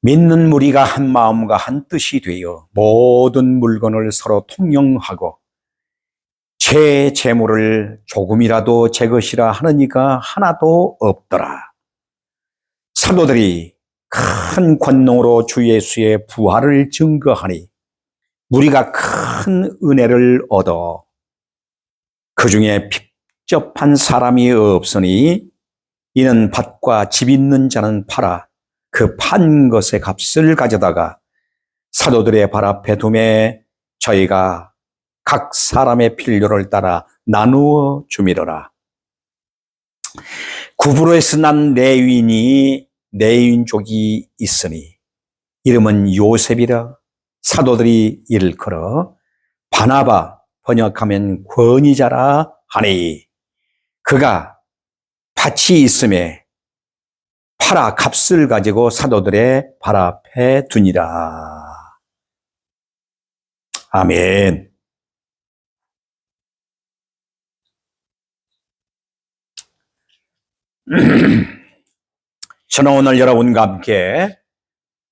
믿는 무리가 한 마음과 한 뜻이 되어 모든 물건을 서로 통용하고 제 재물을 조금이라도 제 것이라 하는 이가 하나도 없더라. 사도들이 큰 권능으로 주 예수의 부활을 증거하니 우리가 큰 은혜를 얻어 그 중에 핍접한 사람이 없으니 이는 밭과 집 있는 자는 팔아 그 판 것의 값을 가져다가 사도들의 발 앞에 두매 저희가 각 사람의 필요를 따라 나누어 주미러라. 구브로에서 난 레위인족이 있으니 이름은 요셉이라. 사도들이 이를 걸어 바나바, 번역하면 권위자라 하니 그가 밭이 있음에 팔아 값을 가지고 사도들의 발 앞에 두니라. 아멘. 저는 오늘 여러분과 함께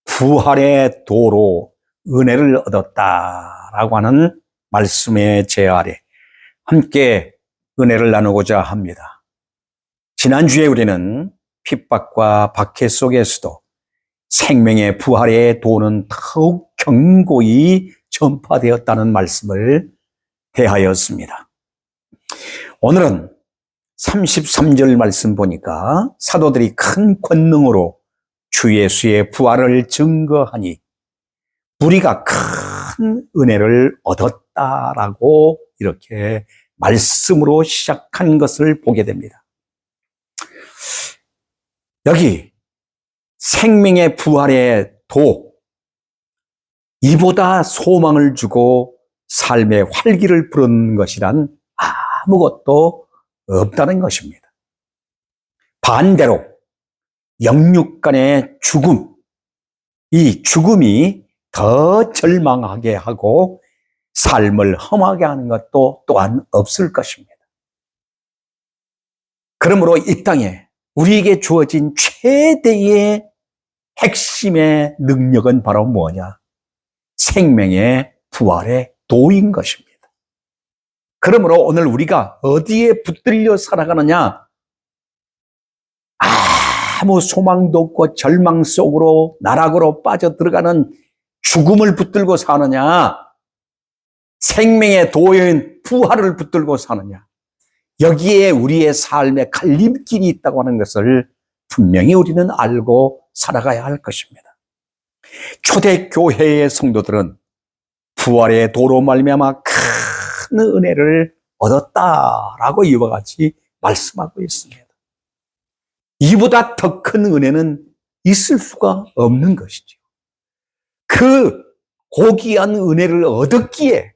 부활의 도로 은혜를 얻었다라고 하는 말씀의 제 아래 함께 은혜를 나누고자 합니다. 지난주에 우리는 핍박과 박해 속에서도 생명의 부활의 도는 더욱 견고히 전파되었다는 말씀을 대하였습니다. 오늘은 33절 말씀 보니까 사도들이 큰 권능으로 주 예수의 부활을 증거하니 우리가 큰 은혜를 얻었다라고 이렇게 말씀으로 시작한 것을 보게 됩니다. 여기 생명의 부활의 도, 이보다 소망을 주고 삶의 활기를 부르는 것이란 아무것도 없다는 것입니다. 반대로 영육간의 죽음, 이 죽음이 더 절망하게 하고 삶을 험하게 하는 것도 또한 없을 것입니다. 그러므로 이 땅에 우리에게 주어진 최대의 핵심의 능력은 바로 뭐냐? 생명의 부활의 도인 것입니다. 그러므로 오늘 우리가 어디에 붙들려 살아가느냐? 아무 소망도 없고 절망 속으로 나락으로 빠져들어가는 죽음을 붙들고 사느냐? 생명의 도인 부활을 붙들고 사느냐? 여기에 우리의 삶의 갈림길이 있다고 하는 것을 분명히 우리는 알고 살아가야 할 것입니다. 초대교회의 성도들은 부활의 도로 말미암아 큰 은혜를 얻었다라고 이와 같이 말씀하고 있습니다. 이보다 더 큰 은혜는 있을 수가 없는 것이죠. 그 고귀한 은혜를 얻었기에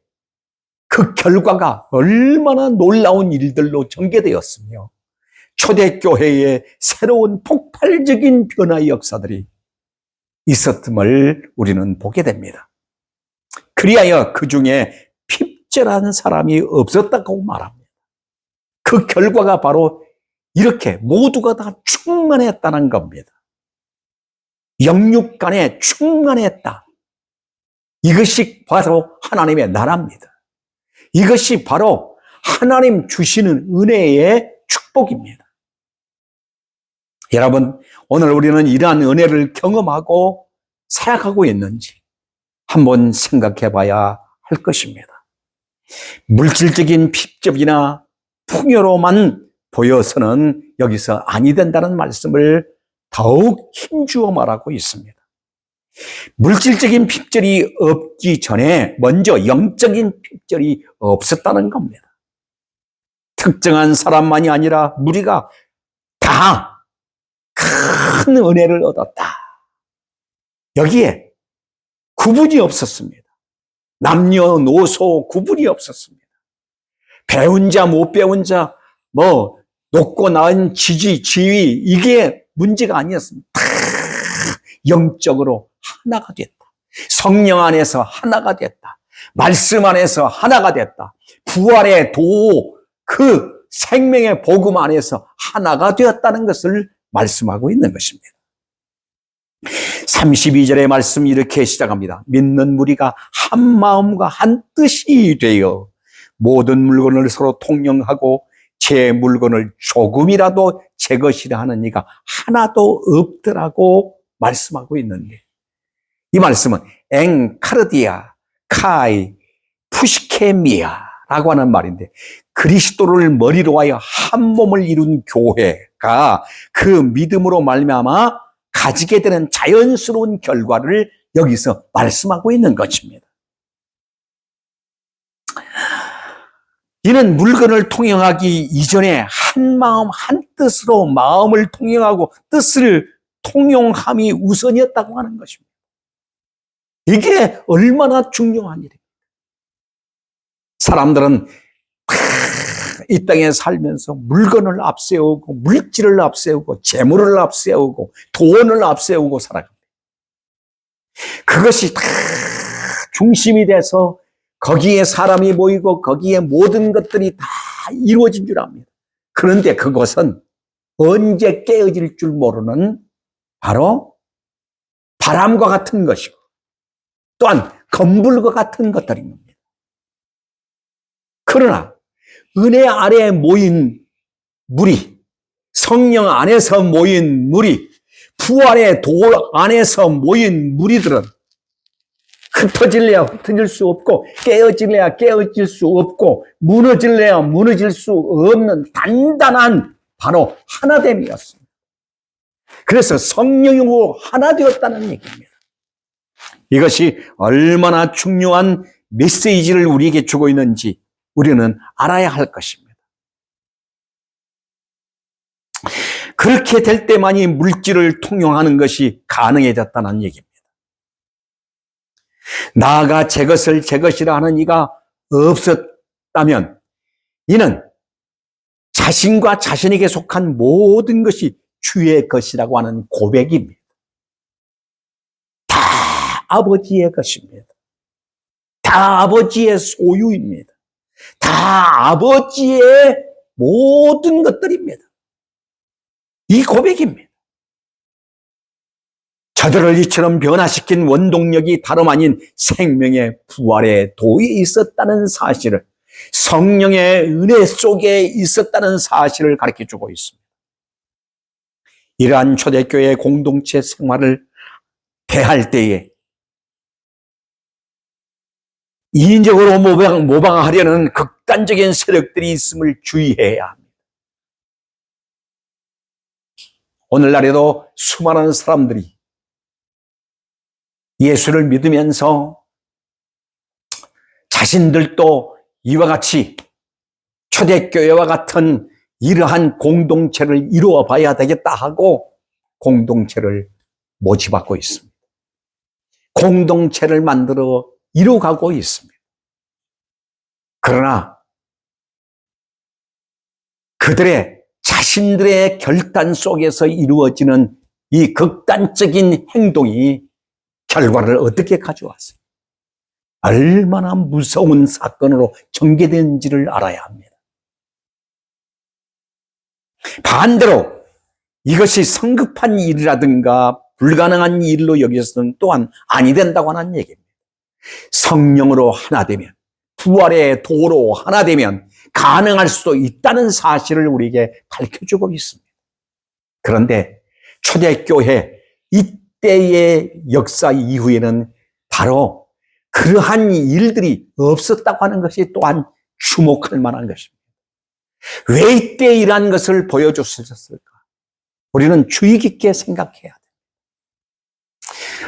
그 결과가 얼마나 놀라운 일들로 전개되었으며 초대교회의 새로운 폭발적인 변화의 역사들이 있었음을 우리는 보게 됩니다. 그리하여 그 중에 핍절한 사람이 없었다고 말합니다. 그 결과가 바로 이렇게 모두가 다 충만했다는 겁니다. 영육간에 충만했다. 이것이 바로 하나님의 나라입니다. 이것이 바로 하나님 주시는 은혜의 축복입니다. 여러분, 오늘 우리는 이러한 은혜를 경험하고 살아가고 있는지 한번 생각해 봐야 할 것입니다. 물질적인 핍접이나 풍요로만 보여서는 여기서 아니 된다는 말씀을 더욱 힘주어 말하고 있습니다. 물질적인 핍절이 없기 전에 먼저 영적인 핍절이 없었다는 겁니다. 특정한 사람만이 아니라 우리가 다 큰 은혜를 얻었다. 여기에 구분이 없었습니다. 남녀노소 구분이 없었습니다. 배운 자, 못 배운 자, 높고 낮은 지위, 이게 문제가 아니었습니다. 다 영적으로 하나가 됐다. 성령 안에서 하나가 됐다. 말씀 안에서 하나가 됐다. 부활의 도, 그 생명의 복음 안에서 하나가 되었다는 것을 말씀하고 있는 것입니다. 32절의 말씀 이렇게 시작합니다. 믿는 무리가 한 마음과 한 뜻이 되어 모든 물건을 서로 통용하고 제 물건을 조금이라도 제 것이라 하는 이가 하나도 없더라고 말씀하고 있는데, 이 말씀은 엥카르디아 카이 푸시케미아라고 하는 말인데, 그리스도를 머리로 하여 한 몸을 이룬 교회가 그 믿음으로 말미암아 가지게 되는 자연스러운 결과를 여기서 말씀하고 있는 것입니다. 이는 물건을 통용하기 이전에 한 마음 한 뜻으로 마음을 통용하고 뜻을 통용함이 우선이었다고 하는 것입니다. 이게 얼마나 중요한 일입니까? 사람들은 이 땅에 살면서 물건을 앞세우고 물질을 앞세우고 재물을 앞세우고 돈을 앞세우고 살아갑니다. 그것이 다 중심이 돼서 거기에 사람이 모이고 거기에 모든 것들이 다 이루어진 줄 압니다. 그런데 그것은 언제 깨어질 줄 모르는 바로 바람과 같은 것이고 또한 건불과 같은 것들입니다. 그러나 은혜 아래에 모인 무리, 성령 안에서 모인 무리, 부활의 돌 안에서 모인 무리들은 흩어질래야 흩어질 수 없고 깨어질래야 깨어질 수 없고 무너질래야 무너질 수 없는 단단한 바로 하나됨이었습니다. 그래서 성령으로 하나 되었다는 얘기입니다. 이것이 얼마나 중요한 메시지를 우리에게 주고 있는지 우리는 알아야 할 것입니다. 그렇게 될 때만이 물질을 통용하는 것이 가능해졌다는 얘기입니다. 나아가 제 것을 제 것이라 하는 이가 없었다면 이는 자신과 자신에게 속한 모든 것이 주의 것이라고 하는 고백입니다. 다 아버지의 것입니다. 다 아버지의 소유입니다. 다 아버지의 모든 것들입니다. 이 고백입니다. 저들을 이처럼 변화시킨 원동력이 다름 아닌 생명의 부활의 도에 있었다는 사실을, 성령의 은혜 속에 있었다는 사실을 가르쳐주고 있습니다. 이러한 초대교회 공동체 생활을 대할 때에 인적으로 모방하려는 극단적인 세력들이 있음을 주의해야 합니다. 오늘날에도 수많은 사람들이 예수를 믿으면서 자신들도 이와 같이 초대교회와 같은 이러한 공동체를 이루어 봐야 되겠다 하고 공동체를 모집하고 있습니다. 공동체를 만들어 이루어가고 있습니다. 그러나 그들의 자신들의 결단 속에서 이루어지는 이 극단적인 행동이 결과를 어떻게 가져왔어요? 얼마나 무서운 사건으로 전개된지를 알아야 합니다. 반대로 이것이 성급한 일이라든가 불가능한 일로 여기서는 또한 아니 된다고 하는 얘기입니다. 성령으로 하나 되면, 부활의 도로 하나 되면 가능할 수도 있다는 사실을 우리에게 밝혀주고 있습니다. 그런데 초대교회 이때의 역사 이후에는 바로 그러한 일들이 없었다고 하는 것이 또한 주목할 만한 것입니다. 왜 이때 이러한 것을 보여줬을까? 우리는 주의 깊게 생각해야 돼요.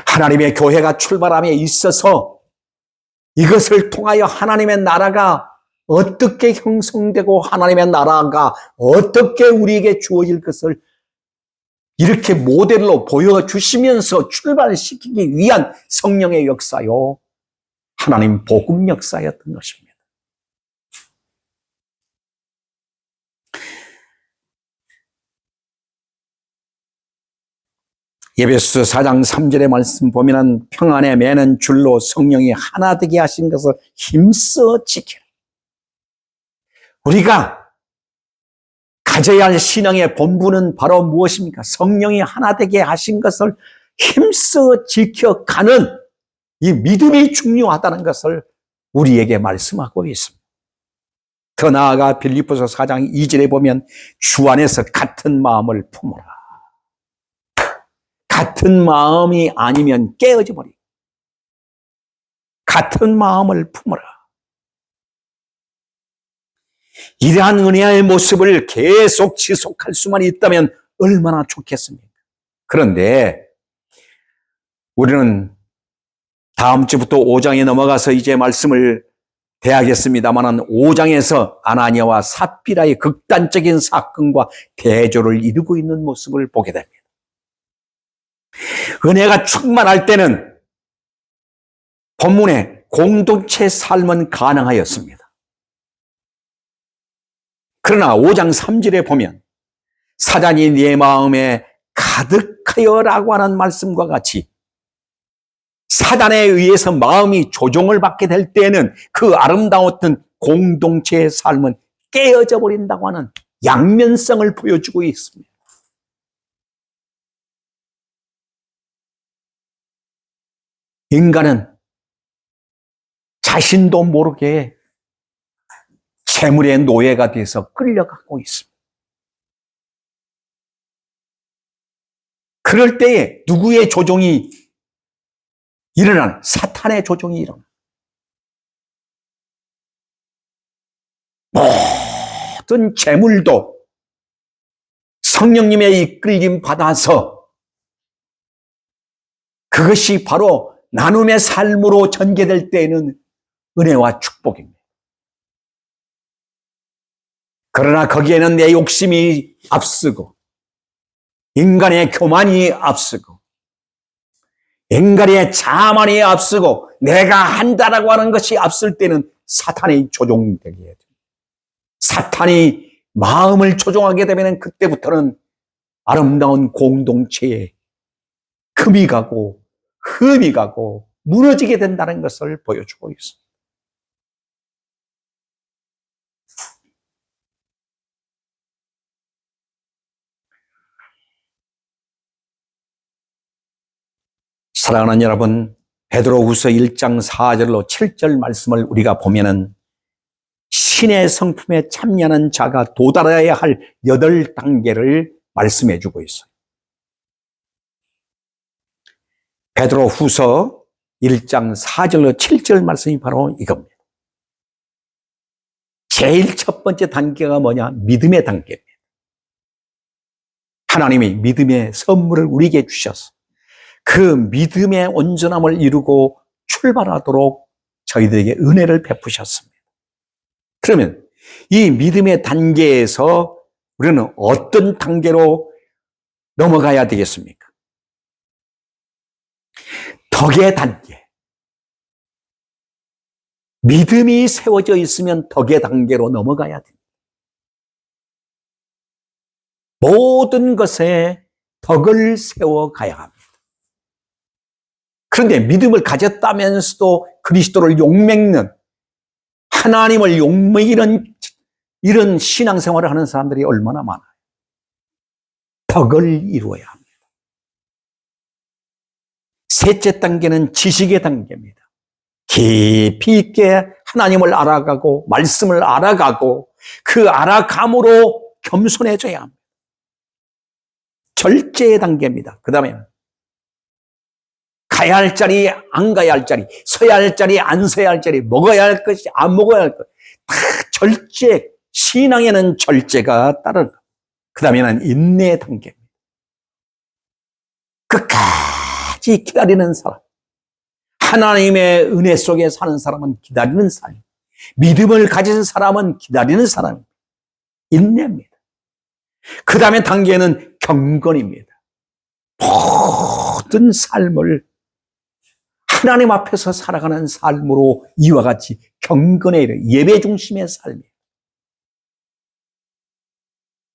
하나님의 교회가 출발함에 있어서 이것을 통하여 하나님의 나라가 어떻게 형성되고 하나님의 나라가 어떻게 우리에게 주어질 것을 이렇게 모델로 보여주시면서 출발시키기 위한 성령의 역사요, 하나님 복음 역사였던 것입니다. 에베소서 4장 3절의 말씀 보면은 평안에 매는 줄로 성령이 하나 되게 하신 것을 힘써 지켜라. 우리가 가져야 할 신앙의 본분은 바로 무엇입니까? 성령이 하나 되게 하신 것을 힘써 지켜가는 이 믿음이 중요하다는 것을 우리에게 말씀하고 있습니다. 더 나아가 빌립보서 4장 2절에 보면 주 안에서 같은 마음을 품어라. 같은 마음이 아니면 깨어져 버리고 같은 마음을 품어라. 이러한 은혜의 모습을 계속 지속할 수만 있다면 얼마나 좋겠습니까? 그런데 우리는 다음 주부터 5장에 넘어가서 이제 말씀을 대하겠습니다만 5장에서 아나니아와 삽비라의 극단적인 사건과 대조를 이루고 있는 모습을 보게 됩니다. 은혜가 충만할 때는 본문에 공동체 삶은 가능하였습니다. 그러나 5장 3절에 보면 사단이 네 마음에 가득하여라고 하는 말씀과 같이 사단에 의해서 마음이 조종을 받게 될 때에는 그 아름다웠던 공동체의 삶은 깨어져 버린다고 하는 양면성을 보여주고 있습니다. 인간은 자신도 모르게 재물의 노예가 돼서 끌려가고 있습니다. 그럴 때에 누구의 조종이 일어나는, 사탄의 조종이 일어나는, 모든 재물도 성령님의 이끌림 받아서 그것이 바로 나눔의 삶으로 전개될 때에는 은혜와 축복입니다. 그러나 거기에는 내 욕심이 앞서고 인간의 교만이 앞서고 인간의 자만이 앞서고 내가 한다라고 하는 것이 앞설 때는 사탄이 조종되게 해야 됩니다. 사탄이 마음을 조종하게 되면 그때부터는 아름다운 공동체에 금이 가고 흠이 가고 무너지게 된다는 것을 보여주고 있습니다. 사랑하는 여러분, 베드로후서 1장 4절로 7절 말씀을 우리가 보면은 신의 성품에 참여하는 자가 도달해야 할 8단계를 말씀해 주고 있어요. 베드로후서 1장 4절로 7절 말씀이 바로 이겁니다. 제일 첫 번째 단계가 뭐냐? 믿음의 단계입니다. 하나님이 믿음의 선물을 우리에게 주셔서 그 믿음의 온전함을 이루고 출발하도록 저희들에게 은혜를 베푸셨습니다. 그러면 이 믿음의 단계에서 우리는 어떤 단계로 넘어가야 되겠습니까? 덕의 단계. 믿음이 세워져 있으면 덕의 단계로 넘어가야 됩니다. 모든 것에 덕을 세워가야 합니다. 그런데 믿음을 가졌다면서도 그리스도를 욕먹는, 하나님을 욕먹이는 이런 신앙생활을 하는 사람들이 얼마나 많아요. 덕을 이루어야 합니다. 셋째 단계는 지식의 단계입니다. 깊이 있게 하나님을 알아가고 말씀을 알아가고 그 알아감으로 겸손해져야 합니다. 절제의 단계입니다. 그 다음에 가야 할 자리, 안 가야 할 자리, 서야 할 자리, 안 서야 할 자리, 먹어야 할 것이, 안 먹어야 할 것. 다 절제, 신앙에는 절제가 따르는 것. 그 다음에는 인내의 단계입니다. 끝까지 기다리는 사람. 하나님의 은혜 속에 사는 사람은 기다리는 사람. 믿음을 가진 사람은 기다리는 사람입니다. 인내입니다. 그 다음에 단계는 경건입니다. 모든 삶을 하나님 앞에서 살아가는 삶으로 이와 같이 경건에 이르 예배 중심의 삶이에요.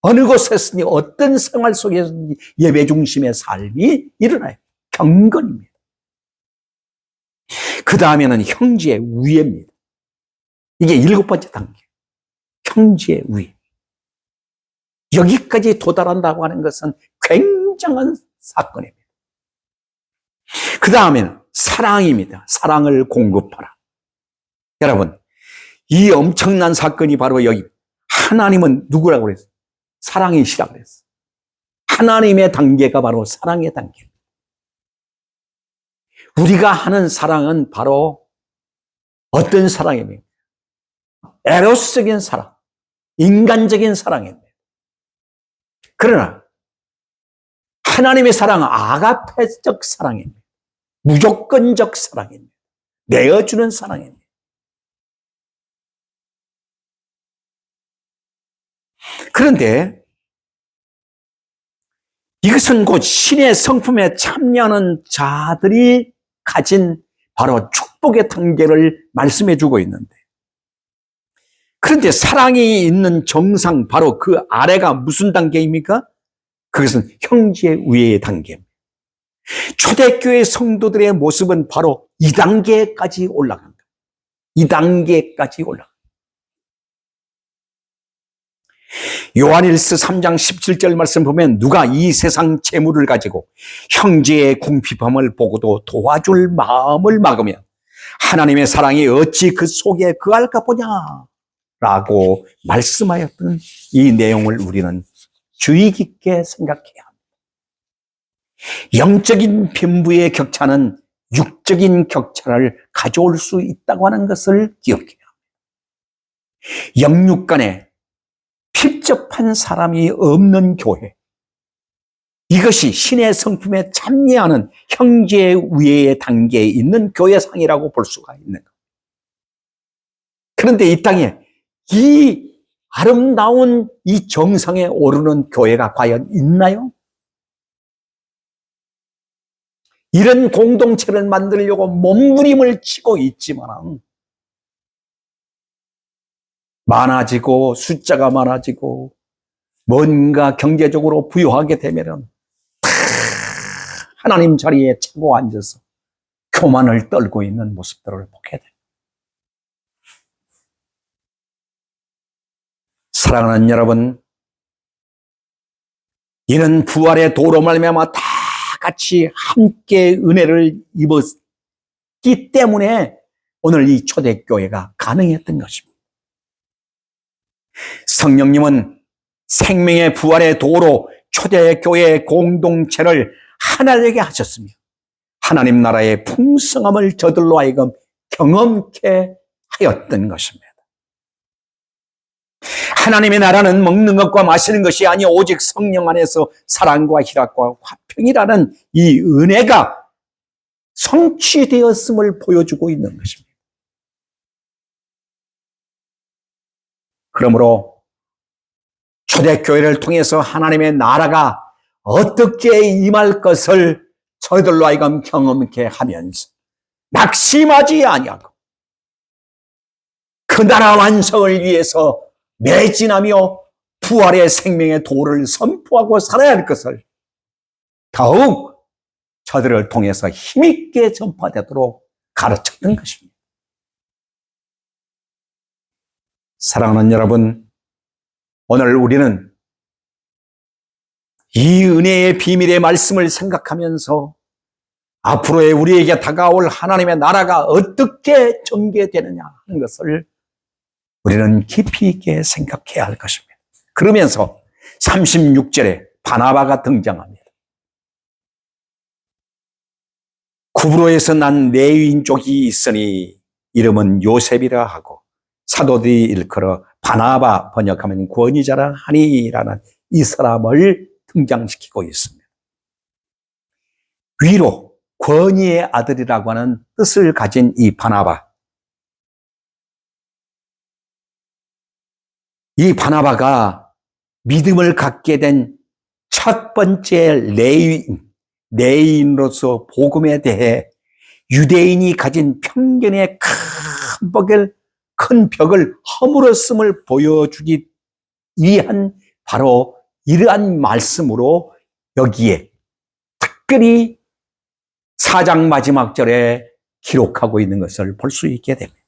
어느 곳에서든지 어떤 생활 속에서든지 예배 중심의 삶이 일어나요. 경건입니다. 그 다음에는 형제의 우애입니다. 이게 7번째 단계. 형제의 우애. 여기까지 도달한다고 하는 것은 굉장한 사건입니다. 그 다음에는 사랑입니다. 사랑을 공급하라. 여러분, 이 엄청난 사건이 바로 여기 하나님은 누구라고 그랬어요? 사랑이시라고 그랬어요. 하나님의 단계가 바로 사랑의 단계. 우리가 하는 사랑은 바로 어떤 사랑입니까? 에로스적인 사랑, 인간적인 사랑입니다. 그러나 하나님의 사랑은 아가페적 사랑입니다. 무조건적 사랑입니다. 내어주는 사랑입니다. 그런데 이것은 곧 신의 성품에 참여하는 자들이 가진 바로 축복의 단계를 말씀해 주고 있는데, 그런데 사랑이 있는 정상, 바로 그 아래가 무슨 단계입니까? 그것은 형제 우애의 단계입니다. 초대교회 성도들의 모습은 바로 2단계까지 올라간다. 2단계까지 올라간다. 요한일서 3장 17절 말씀 보면 누가 이 세상 재물을 가지고 형제의 궁핍함을 보고도 도와줄 마음을 막으면 하나님의 사랑이 어찌 그 속에 거할까 보냐 라고 말씀하였던 이 내용을 우리는 주의 깊게 생각해야 합니다. 영적인 빈부의 격차는 육적인 격차를 가져올 수 있다고 하는 것을 기억해야 합니다. 영육 간에 핍접한 사람이 없는 교회, 이것이 신의 성품에 참여하는 형제 우애의 단계에 있는 교회상이라고 볼 수가 있는 겁니다. 그런데 이 땅에 이 아름다운 이 정상에 오르는 교회가 과연 있나요? 이런 공동체를 만들려고 몸부림을 치고 있지만 많아지고 숫자가 많아지고 뭔가 경제적으로 부유하게 되면은 하나님 자리에 차고 앉아서 교만을 떨고 있는 모습들을 보게 돼요. 사랑하는 여러분, 이는 부활의 도로 말미암아 다 같이 함께 은혜를 입었기 때문에 오늘 이 초대교회가 가능했던 것입니다. 성령님은 생명의 부활의 도로 초대교회의 공동체를 하나 되게 하셨으며 하나님 나라의 풍성함을 저들로 하여금 경험케 하였던 것입니다. 하나님의 나라는 먹는 것과 마시는 것이 아니요 오직 성령 안에서 사랑과 희락과 화평이라는 이 은혜가 성취되었음을 보여주고 있는 것입니다. 그러므로 초대교회를 통해서 하나님의 나라가 어떻게 임할 것을 저희들로 하여금 경험케 하면서 낙심하지 아니하고 그 나라 완성을 위해서 매진하며 부활의 생명의 도를 선포하고 살아야 할 것을 더욱 저들을 통해서 힘있게 전파되도록 가르쳤던 것입니다. 사랑하는 여러분, 오늘 우리는 이 은혜의 비밀의 말씀을 생각하면서 앞으로의 우리에게 다가올 하나님의 나라가 어떻게 전개되느냐 하는 것을 우리는 깊이 있게 생각해야 할 것입니다. 그러면서 36절에 바나바가 등장합니다. 구브로에서 난 레위인족이 있으니 이름은 요셉이라 하고 사도들이 일컬어 바나바, 번역하면 권위자라 하니라는 이 사람을 등장시키고 있습니다. 위로, 권위의 아들이라고 하는 뜻을 가진 이 바나바, 이 바나바가 믿음을 갖게 된 첫 번째 레위인으로서 복음에 대해 유대인이 가진 편견의 큰 벽을 허물었음을 보여주기 위한 바로 이러한 말씀으로 여기에 특별히 4장 마지막 절에 기록하고 있는 것을 볼 수 있게 됩니다.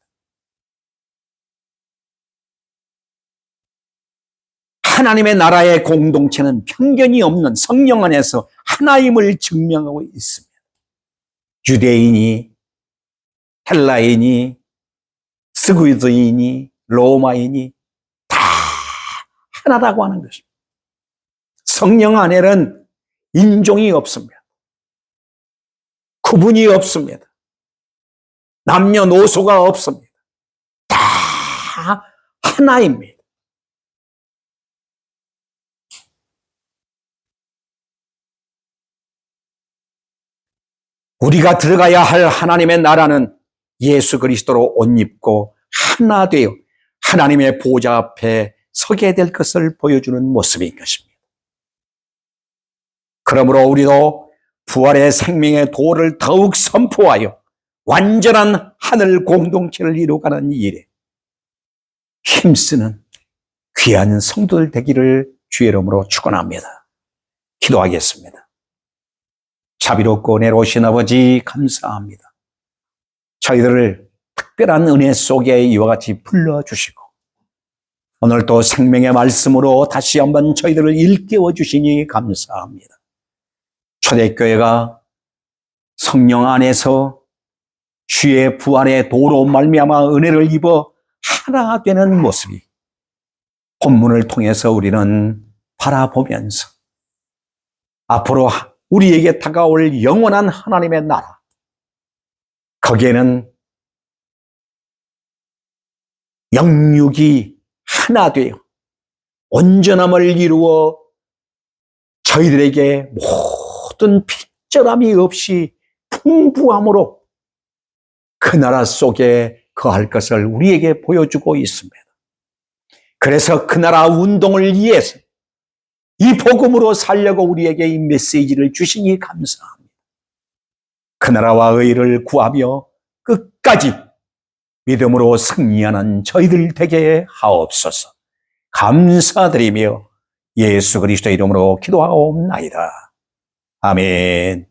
하나님의 나라의 공동체는 편견이 없는 성령 안에서 하나임을 증명하고 있습니다. 유대인이, 헬라인이, 스위드인이, 로마인이 다 하나라고 하는 것입니다. 성령 안에는 인종이 없습니다. 구분이 없습니다. 남녀노소가 없습니다. 다 하나입니다. 우리가 들어가야 할 하나님의 나라는 예수 그리스도로 옷 입고 하나 되어 하나님의 보좌 앞에 서게 될 것을 보여주는 모습인 것입니다. 그러므로 우리도 부활의 생명의 도를 더욱 선포하여 완전한 하늘 공동체를 이루어가는 일에 힘쓰는 귀한 성도들 되기를 주의 이름으로 축원합니다. 기도하겠습니다. 자비롭고 은혜로우신 아버지 감사합니다. 저희들을 특별한 은혜 속에 이와 같이 불러주시고 오늘 또 생명의 말씀으로 다시 한번 저희들을 일깨워 주시니 감사합니다. 초대교회가 성령 안에서 주의 부활의 도로 말미암아 은혜를 입어 하나 되는 모습이 본문을 통해서 우리는 바라보면서 앞으로 우리에게 다가올 영원한 하나님의 나라, 거기에는 영육이 하나 되어 온전함을 이루어 저희들에게 모든 핏절함이 없이 풍부함으로 그 나라 속에 거할 것을 우리에게 보여주고 있습니다. 그래서 그 나라 운동을 위해서 이 복음으로 살려고 우리에게 이 메시지를 주시니 감사합니다. 그 나라와 의를 구하며 끝까지 믿음으로 승리하는 저희들 되게 하옵소서. 감사드리며 예수 그리스도의 이름으로 기도하옵나이다. 아멘.